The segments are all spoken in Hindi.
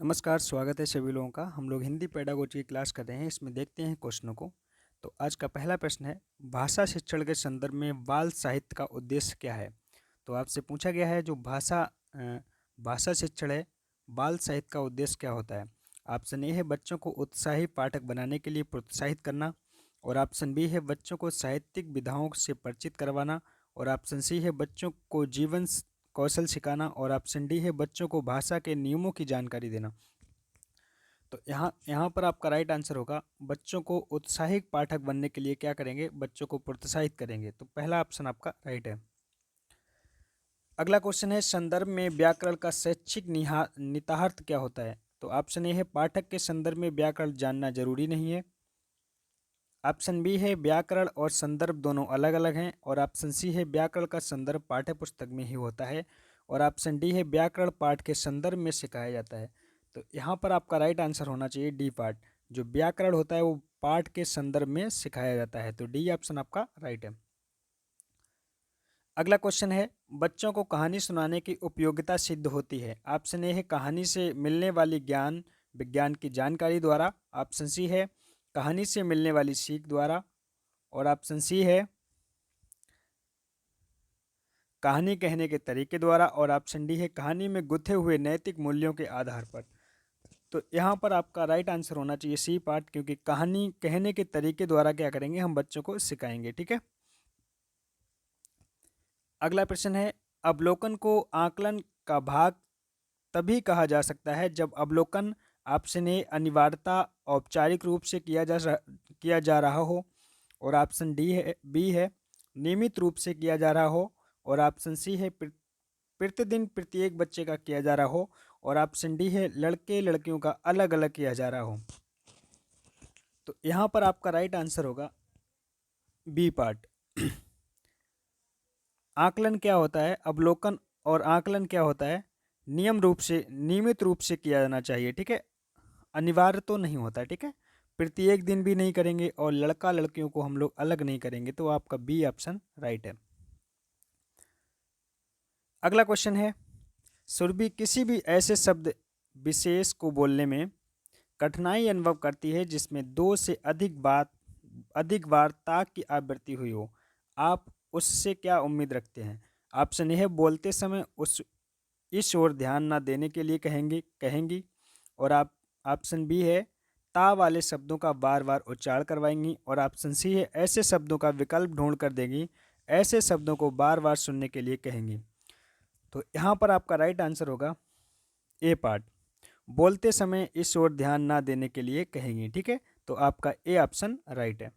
नमस्कार, स्वागत है सभी लोगों का। हम लोग हिंदी पेडागोजी की क्लास कर रहे हैं। इसमें देखते हैं क्वेश्चनों को। तो आज का पहला प्रश्न है, भाषा शिक्षण के संदर्भ में बाल साहित्य का उद्देश्य क्या है? तो आपसे पूछा गया है जो भाषा शिक्षण है, बाल साहित्य का उद्देश्य क्या होता है? ऑप्शन ए है बच्चों को उत्साही पाठक बनाने के लिए प्रोत्साहित करना, और ऑप्शन बी है बच्चों को साहित्यिक विधाओं से परिचित करवाना, और ऑप्शन सी है बच्चों को कौशल सिखाना, और ऑप्शन डी है बच्चों को भाषा के नियमों की जानकारी देना। तो यहाँ यहाँ पर आपका राइट आंसर होगा, बच्चों को उत्साहित पाठक बनने के लिए क्या करेंगे? बच्चों को प्रोत्साहित करेंगे। तो पहला ऑप्शन आपका राइट है। अगला क्वेश्चन है, संदर्भ में व्याकरण का शैक्षिक नितार्थ क्या होता है? तो ऑप्शन ए है पाठक के संदर्भ में व्याकरण जानना जरूरी नहीं है। ऑप्शन बी है व्याकरण और संदर्भ दोनों अलग अलग हैं, और ऑप्शन सी है व्याकरण का संदर्भ पाठ्य पुस्तक में ही होता है, और ऑप्शन डी है व्याकरण पाठ के संदर्भ में सिखाया जाता है। तो यहाँ पर आपका राइट आंसर होना चाहिए डी पार्ट। जो व्याकरण होता है वो पाठ के संदर्भ में सिखाया जाता है। तो डी ऑप्शन आपका राइट है। अगला क्वेश्चन है, बच्चों को कहानी सुनाने की उपयोगिता सिद्ध होती है। ऑप्शन ए है कहानी से मिलने वाली ज्ञान विज्ञान की जानकारी द्वारा, ऑप्शन सी है कहानी से मिलने वाली सीख द्वारा, और ऑप्शन सी है कहानी कहने के तरीके द्वारा, और ऑप्शन डी है कहानी में गुथे हुए नैतिक मूल्यों के आधार पर। तो यहाँ पर आपका राइट आंसर होना चाहिए सी पार्ट, क्योंकि कहानी कहने के तरीके द्वारा क्या करेंगे? हम बच्चों को सिखाएंगे। ठीक है। अगला प्रश्न है, अवलोकन को आकलन का भाग तभी कहा जा सकता है जब अवलोकन ऑप्शन ए अनिवार्यता औपचारिक रूप से किया जा रहा हो, और ऑप्शन डी है बी है नियमित रूप से किया जा रहा हो, और ऑप्शन सी है प्रतिदिन प्रत्येक बच्चे का किया जा रहा हो, और ऑप्शन डी है लड़के लड़कियों का अलग अलग किया जा रहा हो। तो यहाँ पर आपका राइट आंसर होगा बी पार्ट। आकलन क्या होता है? अवलोकन और आकलन क्या होता है? नियमित रूप से किया जाना चाहिए। ठीक है। अनिवार्य तो नहीं होता। ठीक है। प्रत्येक दिन भी नहीं करेंगे, और लड़का लड़कियों को हम लोग अलग नहीं करेंगे। तो आपका बी ऑप्शन राइट है। अगला क्वेश्चन है, सुरभि किसी भी ऐसे शब्द विशेष को बोलने में कठिनाई अनुभव करती है जिसमें दो से अधिक बार ता की आवृत्ति हुई हो। आप उससे क्या उम्मीद रखते हैं? ऑप्शन ए है बोलते समय उस इस ओर ध्यान ना देने के लिए कहेंगी, और आप ऑप्शन बी है ता वाले शब्दों का बार बार उच्चारण करवाएंगी, और ऑप्शन सी है ऐसे शब्दों का विकल्प ढूंढ कर देंगी, ऐसे शब्दों को बार बार सुनने के लिए कहेंगी। तो यहाँ पर आपका राइट आंसर होगा ए पार्ट, बोलते समय इस ओर ध्यान ना देने के लिए कहेंगी। ठीक है। तो आपका ए ऑप्शन राइट है।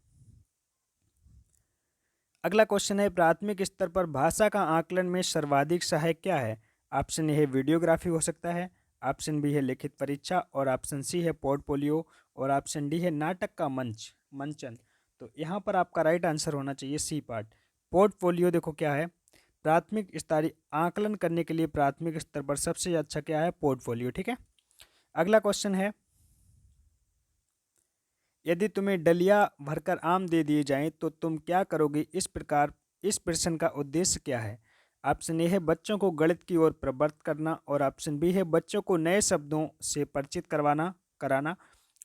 अगला क्वेश्चन है, प्राथमिक स्तर पर भाषा का आकलन में सर्वाधिक सहायक क्या है? ऑप्शन ए है वीडियोग्राफी हो सकता है, ऑप्शन बी है लिखित परीक्षा, और ऑप्शन सी है पोर्टफोलियो, और ऑप्शन डी है नाटक का मंचन। तो यहाँ पर आपका राइट आंसर होना चाहिए सी पार्ट, पोर्टफोलियो। देखो क्या है, प्राथमिक स्तरीय आकलन करने के लिए प्राथमिक स्तर पर सबसे अच्छा क्या है? पोर्टफोलियो। ठीक है। अगला क्वेश्चन है, यदि तुम्हें डलिया भरकर आम दे दिए जाएं तो तुम क्या करोगे? इस प्रश्न का उद्देश्य क्या है? ऑप्शन ए है बच्चों को गणित की ओर प्रवृत्त करना, और ऑप्शन बी है बच्चों को नए शब्दों से परिचित कराना,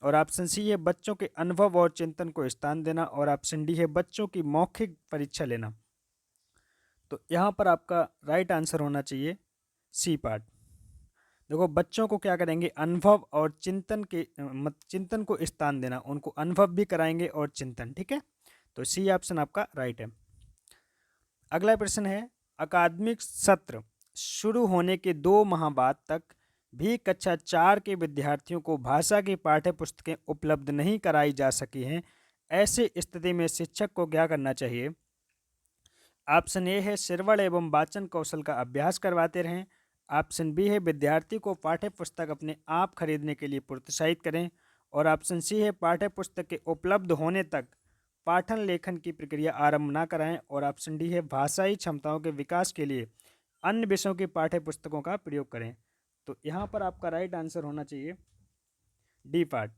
और ऑप्शन सी है बच्चों के अनुभव और चिंतन को स्थान देना, और ऑप्शन डी है बच्चों की मौखिक परीक्षा लेना। तो यहाँ पर आपका राइट आंसर होना चाहिए सी पार्ट। देखो, बच्चों को क्या करेंगे? अनुभव और चिंतन को स्थान देना, उनको अनुभव भी कराएंगे और चिंतन। ठीक है। तो सी ऑप्शन आपका राइट है। अगला प्रश्न है, अकादमिक सत्र शुरू होने के 2 माह बाद तक भी कक्षा 4 के विद्यार्थियों को भाषा की पाठ्य पुस्तकें उपलब्ध नहीं कराई जा सकी हैं। ऐसे स्थिति में शिक्षक को क्या करना चाहिए? ऑप्शन ए है श्रवण एवं वाचन कौशल का अभ्यास करवाते रहें, ऑप्शन बी है विद्यार्थी को पाठ्य पुस्तक अपने आप खरीदने के लिए प्रोत्साहित करें, और ऑप्शन सी है पाठ्य पुस्तक के उपलब्ध होने तक पाठन लेखन की प्रक्रिया आरंभ ना कराएं, और ऑप्शन डी है भाषाई क्षमताओं के विकास के लिए अन्य विषयों की पाठ्य पुस्तकों का प्रयोग करें। तो यहाँ पर आपका राइट आंसर होना चाहिए डी पार्ट।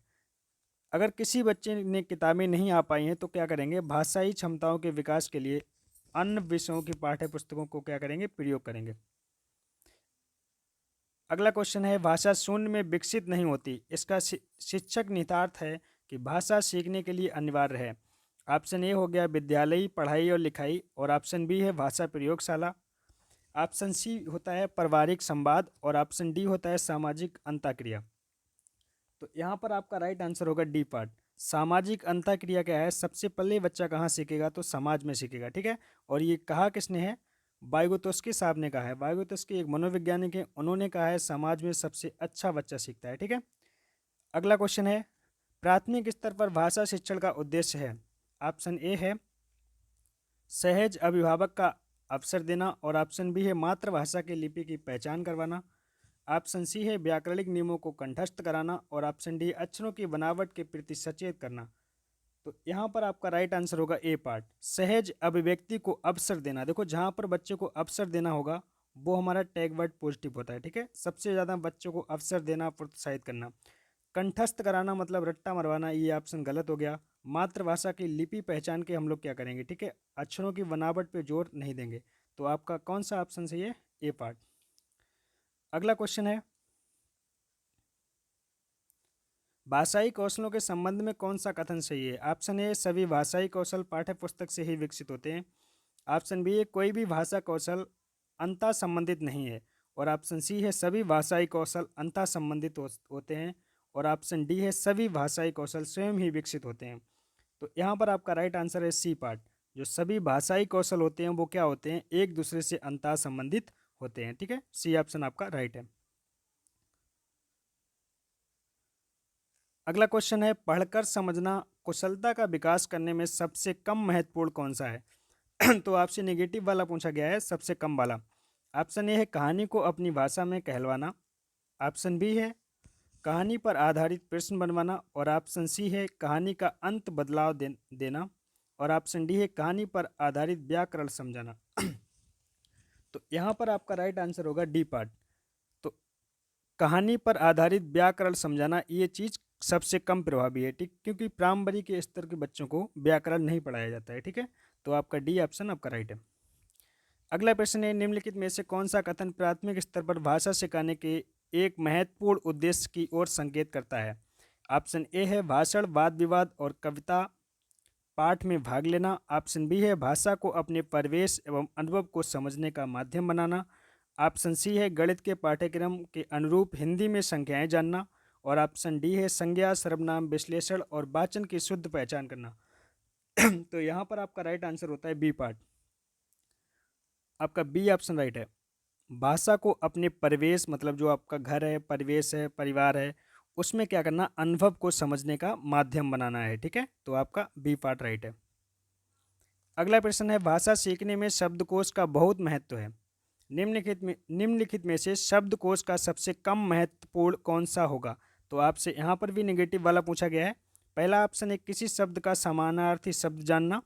अगर किसी बच्चे ने किताबें नहीं आ पाई हैं तो क्या करेंगे? भाषाई क्षमताओं के विकास के लिए अन्य विषयों की पाठ्य पुस्तकों को क्या करेंगे? प्रयोग करेंगे। अगला क्वेश्चन है, भाषा शून्य में विकसित नहीं होती, इसका शिक्षक निहितार्थ है कि भाषा सीखने के लिए अनिवार्य है। ऑप्शन ए हो गया विद्यालयी पढ़ाई और लिखाई, और ऑप्शन बी है भाषा प्रयोगशाला, ऑप्शन सी होता है पारिवारिक संवाद, और ऑप्शन डी होता है सामाजिक अंतःक्रिया। तो यहाँ पर आपका राइट आंसर होगा डी पार्ट। सामाजिक अंतःक्रिया क्या है, सबसे पहले बच्चा कहाँ सीखेगा, तो समाज में सीखेगा, ठीक है। और ये कहा किसने है, वाइगोत्स्की साहब ने कहा है। वाइगोत्स्की एक मनोवैज्ञानिक है, उन्होंने कहा है समाज में सबसे अच्छा बच्चा सीखता है, ठीक है। अगला क्वेश्चन है, प्राथमिक स्तर पर भाषा शिक्षण का उद्देश्य है। ऑप्शन ए है सहज अभिभावक का अवसर देना, और ऑप्शन बी है मातृभाषा की लिपि की पहचान करवाना, ऑप्शन सी है व्याकरणिक नियमों को कंठस्थ कराना, और ऑप्शन डी अक्षरों की बनावट के प्रति सचेत करना। तो यहाँ पर आपका राइट आंसर होगा ए पार्ट, सहज अभिव्यक्ति को अवसर देना। देखो जहाँ पर बच्चे को अवसर देना होगा वो हमारा टैग वर्ड पॉजिटिव होता है, ठीक है। सबसे ज़्यादा बच्चों को अवसर देना, प्रोत्साहित करना। कंठस्थ कराना मतलब रट्टा मरवाना, ये ऑप्शन गलत हो गया। मातृभाषा की लिपि पहचान के हम लोग क्या करेंगे, ठीक है, अक्षरों की बनावट पे जोर नहीं देंगे। तो आपका कौन सा ऑप्शन सही है, ए पार्ट। अगला क्वेश्चन है, भाषाई कौशलों के संबंध में कौन सा कथन सही है। ऑप्शन ए सभी भाषाई कौशल पाठ्य पुस्तक से ही विकसित होते हैं, ऑप्शन बी है कोई भी भाषा कौशल अंतः संबंधित नहीं है, और ऑप्शन सी है सभी भाषाई कौशल अंतः संबंधित होते हैं, और ऑप्शन डी है सभी भाषाई कौशल स्वयं ही विकसित होते हैं। तो यहाँ पर आपका राइट आंसर है सी पार्ट, जो सभी भाषाई कौशल होते हैं वो क्या होते हैं, एक दूसरे से अंतः संबंधित होते हैं, ठीक है। सी ऑप्शन आपका राइट है। अगला क्वेश्चन है, पढ़कर समझना कुशलता का विकास करने में सबसे कम महत्वपूर्ण कौन सा है। तो आपसे नेगेटिव वाला पूछा गया है, सबसे कम वाला। ऑप्शन ए है कहानी को अपनी भाषा में कहलवाना, ऑप्शन बी है कहानी पर आधारित प्रश्न बनवाना, और ऑप्शन सी है कहानी का अंत बदलाव देना, और ऑप्शन डी है कहानी पर आधारित व्याकरण समझाना। तो यहाँ पर आपका राइट आंसर होगा डी पार्ट। तो कहानी पर आधारित व्याकरण समझाना ये चीज़ सबसे कम प्रभावी है, ठीक, क्योंकि प्राइमरी के स्तर के बच्चों को व्याकरण नहीं पढ़ाया जाता है, ठीक है। तो आपका डी ऑप्शन आपका राइट है। अगला प्रश्न है, निम्नलिखित में से कौन सा कथन प्राथमिक स्तर पर भाषा सिखाने के एक महत्वपूर्ण उद्देश्य की ओर संकेत करता है। ऑप्शन ए है भाषण, वाद विवाद और कविता पाठ में भाग लेना, ऑप्शन बी है भाषा को अपने परिवेश एवं अनुभव को समझने का माध्यम बनाना, ऑप्शन सी है गणित के पाठ्यक्रम के अनुरूप हिंदी में संख्याएं जानना, और ऑप्शन डी है संज्ञा सर्वनाम विश्लेषण और वाचन की शुद्ध पहचान करना। तो यहाँ पर आपका राइट आंसर होता है बी पार्ट, आपका बी ऑप्शन राइट है। भाषा को अपने परिवेश मतलब जो आपका घर है, परिवेश है, परिवार है, उसमें क्या करना, अनुभव को समझने का माध्यम बनाना है, ठीक है। तो आपका बी पार्ट राइट है। अगला प्रश्न है, भाषा सीखने में शब्दकोश का बहुत महत्व है। निम्नलिखित में से शब्दकोश का सबसे कम महत्वपूर्ण कौन सा होगा। तो आपसे यहाँ पर भी नेगेटिव वाला पूछा गया है। पहला ऑप्शन है किसी शब्द का समानार्थी शब्द जानना,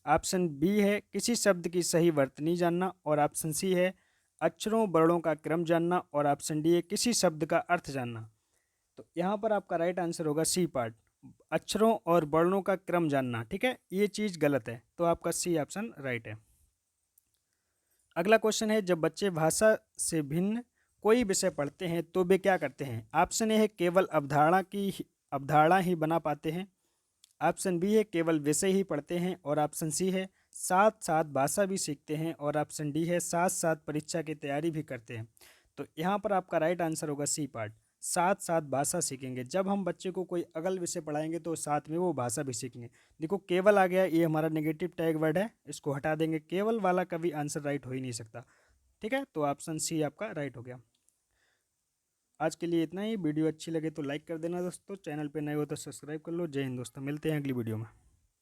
ऑप्शन बी है किसी शब्द की सही वर्तनी जानना, और ऑप्शन सी है अक्षरों वर्णों का क्रम जानना, और ऑप्शन डी है किसी शब्द का अर्थ जानना। तो यहाँ पर आपका राइट आंसर होगा सी पार्ट, अक्षरों और वर्णों का क्रम जानना, ठीक है। ये चीज़ गलत है, तो आपका सी ऑप्शन राइट है। अगला क्वेश्चन है, जब बच्चे भाषा से भिन्न कोई विषय पढ़ते हैं तो वे क्या करते हैं। ऑप्शन ए है केवल अवधारणा ही बना पाते हैं, ऑप्शन बी है केवल विषय ही पढ़ते हैं, और ऑप्शन सी है साथ साथ भाषा भी सीखते हैं, और ऑप्शन डी है साथ साथ परीक्षा की तैयारी भी करते हैं। तो यहाँ पर आपका राइट आंसर होगा सी पार्ट, साथ साथ भाषा सीखेंगे। जब हम बच्चे को कोई अगल विषय पढ़ाएंगे तो साथ में वो भाषा भी सीखेंगे। देखो केवल आ गया, ये हमारा नेगेटिव टैग वर्ड है, इसको हटा देंगे, केवल वाला कभी आंसर राइट हो ही नहीं सकता, ठीक है। तो ऑप्शन सी आपका राइट हो गया। आज के लिए इतना ही। वीडियो अच्छी लगे तो लाइक कर देना दोस्तों, चैनल पे नए हो तो सब्सक्राइब कर लो। जय हिंद दोस्तों, मिलते हैं अगली वीडियो में।